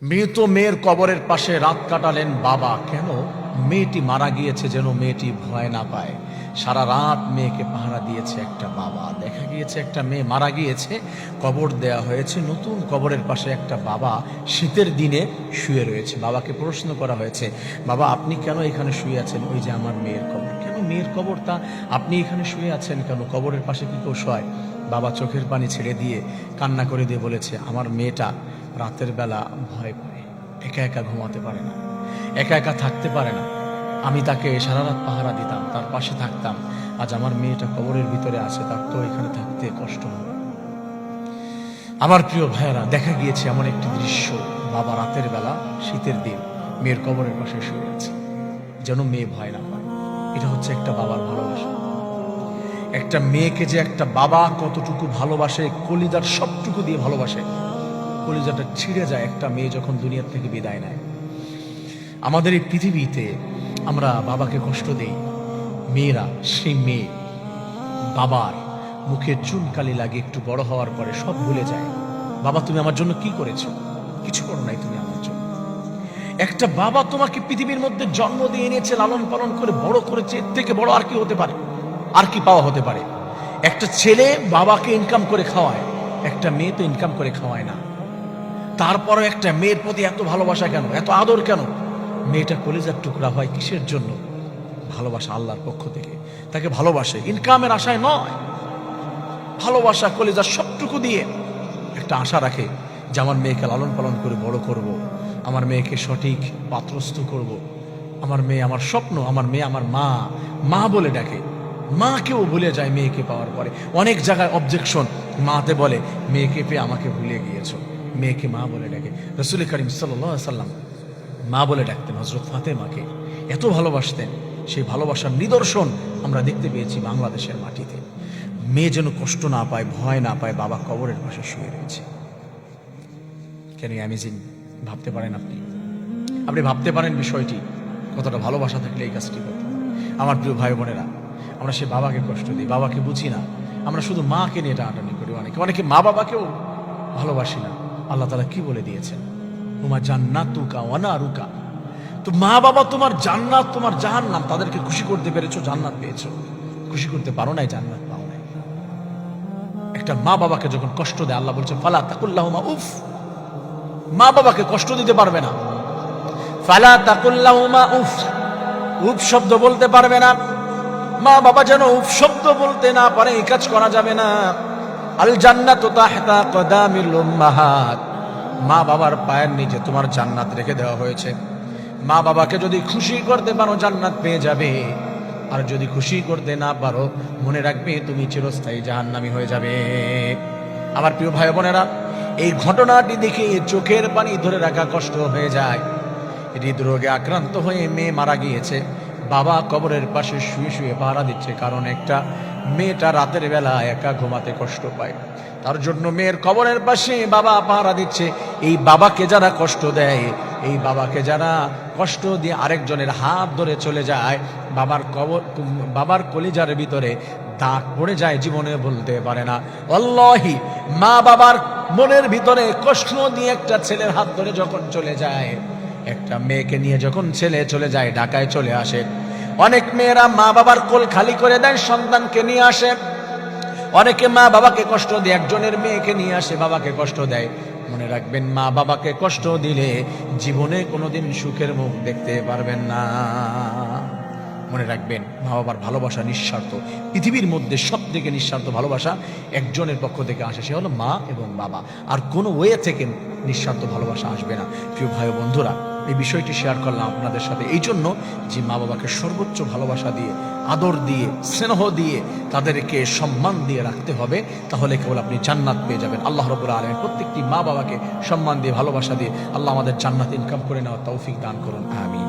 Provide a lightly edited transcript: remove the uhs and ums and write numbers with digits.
মৃত মেয়ের কবরের পাশে রাত কাটালেন বাবা। কেন? মেয়েটি মারা গিয়েছে যেন মেয়েটি ভয় না পায়। সারা রাত মেয়েকে পাহারা দিয়েছে একটা বাবা। দেখা গিয়েছে একটা মেয়ে মারা গিয়েছে, কবর দেয়া হয়েছে, নতুন কবরের পাশে একটা বাবা শীতের দিনে শুয়ে রয়েছে। বাবাকে প্রশ্ন করা হয়েছে, বাবা আপনি কেন এখানে শুয়ে আছেন? ওই যে আমার মেয়ের কবর। কেন মেয়ের কবর? তা আপনি এখানে শুয়ে আছেন কেন? কবরের পাশে কি কেউ শোয়? বাবা চোখের পানি ছেড়ে দিয়ে কান্না করে দিয়ে বলেছে, আমার মেয়েটা রাতের বেলা ভয় পায়, একা একা ঘুমাতে পারে না, একা একা থাকতে পারে না। আমি তাকে সারা রাত পাহারা দিতাম, তার পাশে থাকতাম। আজ আমার মেয়েটা কবরের ভিতরে আছে, তার তো এখানে থাকতে কষ্ট হবে। আমার প্রিয় ভাইয়েরা, দেখা গিয়েছে এমন একটি দৃশ্য, বাবা রাতের বেলা শীতের দিন মেয়ের কবরের পাশে শুয়ে আছে, যেন মেয়ে ভয় না পায়। এটা হচ্ছে একটা বাবার ভালোবাসা। একটা মেয়েকে যে একটা বাবা কতটুকু ভালোবাসে, কলিজার সবটুকু দিয়ে ভালোবাসে, কলিজাটা ছিঁড়ে যায় একটা মেয়ে যখন দুনিয়ার থেকে বিদায় নেয়। আমাদের এই পৃথিবীতে আমরা বাবাকে কষ্ট দেই, মেয়েরা সেই মেয়ে বাবার মুখে চুনকালি লাগে একটু বড় হওয়ার পরে সব ভুলে যায়। বাবা তুমি আমার জন্য কি করেছো? কিছু করো নাই তুমি আমার জন্য। একটা বাবা তোমাকে পৃথিবীর মধ্যে জন্ম দিয়ে এনেছে, লালন পালন করে বড় করেছে, এর থেকে বড় আর কি হতে পারে? আর কি পাওয়া হতে পারে? একটা ছেলে বাবাকে ইনকাম করে খাওয়ায়, একটা মেয়ে তো ইনকাম করে খাওয়ায় না। তারপরে একটা মেয়ের প্রতি এত ভালোবাসা কেন, এত আদর কেন? মেয়েটা কলিজার টুকরা হয় কিসের জন্য? ভালোবাসা আল্লাহর পক্ষ থেকে। তাকে ভালোবাসে ইনকামের আশায় নয়, ভালোবাসা কলিজার সবটুকু দিয়ে একটা আশা রাখে যে আমার মেয়েকে লালন পালন করে বড় করব, আমার মেয়েকে সঠিক পাত্রস্থ করব, আমার মেয়ে আমার স্বপ্ন, আমার মেয়ে আমার মা, মা বলে ডাকে। মাকেও ভুলে যায় মেয়েকে পাওয়ার পরে। অনেক জায়গায় অবজেকশন, মাতে বলে মেয়েকে পেয়ে আমাকে ভুলে গিয়েছো, মেয়েকে মা বলে ডাকে। রাসূল করিম সাল্লাল্লাহু আলাইহি ওয়াসাল্লাম মা বলে ডাকতেন হযরত ফাতেমাকে, এত ভালোবাসতেন। সেই ভালোবাসার নিদর্শন আমরা দেখতে পেয়েছি বাংলাদেশের মাটিতে। মেয়ে যেন কষ্ট না পায়, ভয় না পায়, বাবা কবরের পাশে শুয়ে রয়েছে। কেন অ্যামেজিং! ভাবতে পারেন আপনি? আপনি ভাবতে পারেন বিষয়টি কতটা ভালোবাসা থাকলে এই কাজটি করতে পারে। আমার প্রিয় ভাই বোনেরা, আমরা সে বাবাকে কষ্ট দিই, বাবাকে বুঝি না। আমরা শুধু মাকে নিয়ে টানাটানি করি, অনেকে মা বাবাকেও ভালোবাসি না। আল্লাহ তাআলা কি বলে দিয়েছেন? হুমা জান্নাতুকা ওয়া নারুকা। তো মা বাবা তোমার জান্নাত, তোমার জাহান্নাম। তাদেরকে খুশি করতে পেরেছো, জান্নাত পেয়েছো। খুশি করতে পারো নাই, জান্নাত পাও নাই। একটা মা বাবাকে যখন কষ্ট দেয়, আল্লাহ বলছে ফালা তাকুল্লাহুমা উফ। মা বাবাকে কষ্ট দিতে পারবে না। ফালা তাকুল্লাহুমা উফ, উফ শব্দ বলতে পারবে না। মা বাবা যেন উফ শব্দ বলতে না পারে, এই কাজ করা যাবে না। আল জান্নাতু তাহতা কদামিল উম্মাহাত। মা বাবার পায়ের নিচে তোমার জান্নাত রেখে দেওয়া হয়েছে। মা বাবাকে যদি খুশি করতে পারো, জান্নাত পেয়ে যাবে। আর যদি খুশি করতে না পারো, মনে রাখবে তুমি চিরস্থায়ী জাহান্নামী হয়ে যাবে। আমার প্রিয় ভাই বোনেরা, এই ঘটনাটি দেখে চোখের পানি ধরে রাখা কষ্ট হয়ে যায়। হৃদরোগে আক্রান্ত হয়ে মেয়ে মারা গিয়েছে, বাবা কবরের পাশে শুয়ে শুয়ে পাহারা দিচ্ছে। কারণ একটা মেয়েটা রাতের বেলা একা ঘুমাতে কষ্ট পায়, তার জন্য মেয়ের কবরের পাশে বাবা পাহারা দিচ্ছে। এই বাবাকে যারা কষ্ট দেয়, এই বাবাকে যারা কষ্ট দিয়ে আরেকজনের হাত ধরে চলে যায়, বাবার কলিজার ভিতরে দাগ পড়ে যায়, জীবনে বলতে পারে না। আল্লাহি, মা বাবার মনের ভিতরে কষ্ট দিয়ে একটা ছেলের হাত ধরে যখন চলে যায়, একটা মেয়েকে নিয়ে যখন ছেলে চলে যায়, ঢাকায় চলে আসে। অনেক মেয়েরা মা বাবার কোল খালি করে দেয়, সন্তানকে নিয়ে আসে। অনেকে মা বাবাকে কষ্ট দিয়ে একজনের মেয়েকে নিয়ে আসে, বাবাকে কষ্ট দেয়। মনে রাখবেন, মা বাবাকে কষ্ট দিলে জীবনে কোনোদিন সুখের মুখ দেখতে পারবেন না। মনে রাখবেন, মা বাবার ভালোবাসা নিঃস্বার্থ। পৃথিবীর মধ্যে সব থেকে নিঃস্বার্থ ভালোবাসা একজনের পক্ষ থেকে আসে, সে হলো মা এবং বাবা। আর কোনো ওয়ে থেকে নিঃস্বার্থ ভালোবাসা আসবে না। প্রিয় ভাই বন্ধুরা, এই বিষয়টি শেয়ার করলাম আপনাদের সাথে এই জন্য যে মা বাবাকে সর্বোচ্চ ভালোবাসা দিয়ে, আদর দিয়ে, স্নেহ দিয়ে, তাদেরকে সম্মান দিয়ে রাখতে হবে। তাহলে কেবল আপনি জান্নাত পেয়ে যাবেন। আল্লাহ রাব্বুল আলামিন প্রত্যেকটি মা বাবাকে সম্মান দিয়ে, ভালোবাসা দিয়ে আল্লাহ আমাদের জান্নাত ইনকাম করে নেওয়ার তৌফিক দান করুন। আমিন।